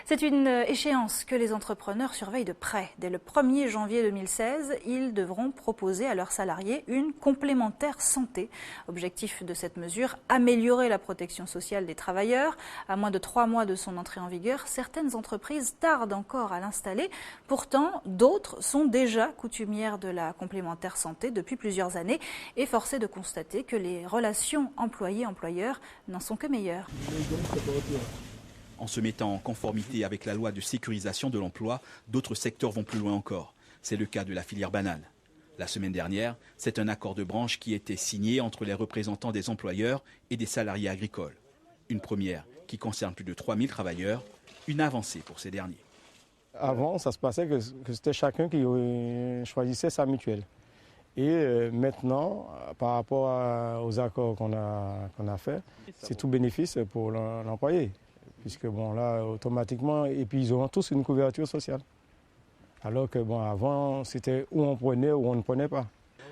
C'est une échéance que les entrepreneurs surveillent de près. Dès le 1er janvier 2016, ils devront proposer à leurs salariés une complémentaire santé. Objectif de cette mesure, améliorer la protection sociale des travailleurs. À moins de 3 mois de son entrée en vigueur, certaines entreprises tardent encore à l'installer. Pourtant, d'autres sont déjà coutumières de la complémentaire santé depuis plusieurs années et force est de constater que les relations employés-employeurs n'en sont que meilleures. En se mettant en conformité avec la loi de sécurisation de l'emploi, d'autres secteurs vont plus loin encore. C'est le cas de la filière banane. La semaine dernière, c'est un accord de branche qui était signé entre les représentants des employeurs et des salariés agricoles. Une première qui concerne plus de 3000 travailleurs, une avancée pour ces derniers. Avant, ça se passait que c'était chacun qui choisissait sa mutuelle. Et maintenant, par rapport aux accords qu'on a faits, c'est tout bénéfice pour l'employé. Puisque bon, là, automatiquement, et puis ils auront tous une couverture sociale. Alors que bon, avant, c'était où on prenait ou on ne prenait pas.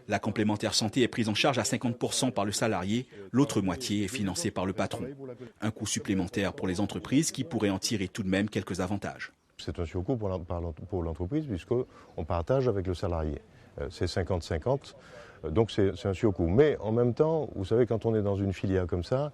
La complémentaire santé est prise en charge à 50% par le salarié, l'autre moitié est financée par le patron. Un coût supplémentaire pour les entreprises qui pourraient en tirer tout de même quelques avantages. C'est un surcoût pour l'entreprise puisqu'on partage avec le salarié. C'est 50-50, donc c'est un surcoût. Mais en même temps, vous savez, quand on est dans une filière comme ça,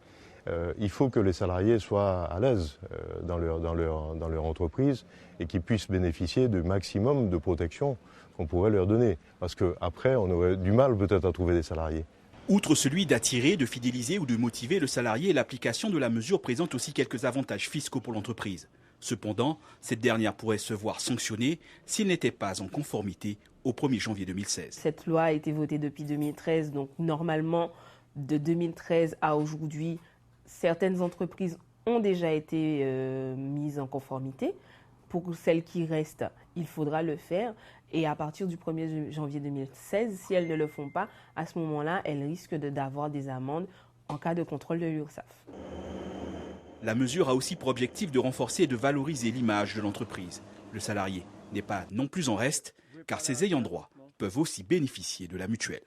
il faut que les salariés soient à l'aise dans leur entreprise et qu'ils puissent bénéficier du maximum de protection qu'on pourrait leur donner. Parce qu'après, on aurait du mal peut-être à trouver des salariés. Outre celui d'attirer, de fidéliser ou de motiver le salarié, l'application de la mesure présente aussi quelques avantages fiscaux pour l'entreprise. Cependant, cette dernière pourrait se voir sanctionnée s'il n'était pas en conformité au 1er janvier 2016. Cette loi a été votée depuis 2013, donc normalement, de 2013 à aujourd'hui, certaines entreprises ont déjà été mises en conformité. Pour celles qui restent, il faudra le faire. Et à partir du 1er janvier 2016, si elles ne le font pas, à ce moment-là, elles risquent d'avoir des amendes en cas de contrôle de l'URSSAF. La mesure a aussi pour objectif de renforcer et de valoriser l'image de l'entreprise. Le salarié n'est pas non plus en reste, car ses ayants droit peuvent aussi bénéficier de la mutuelle.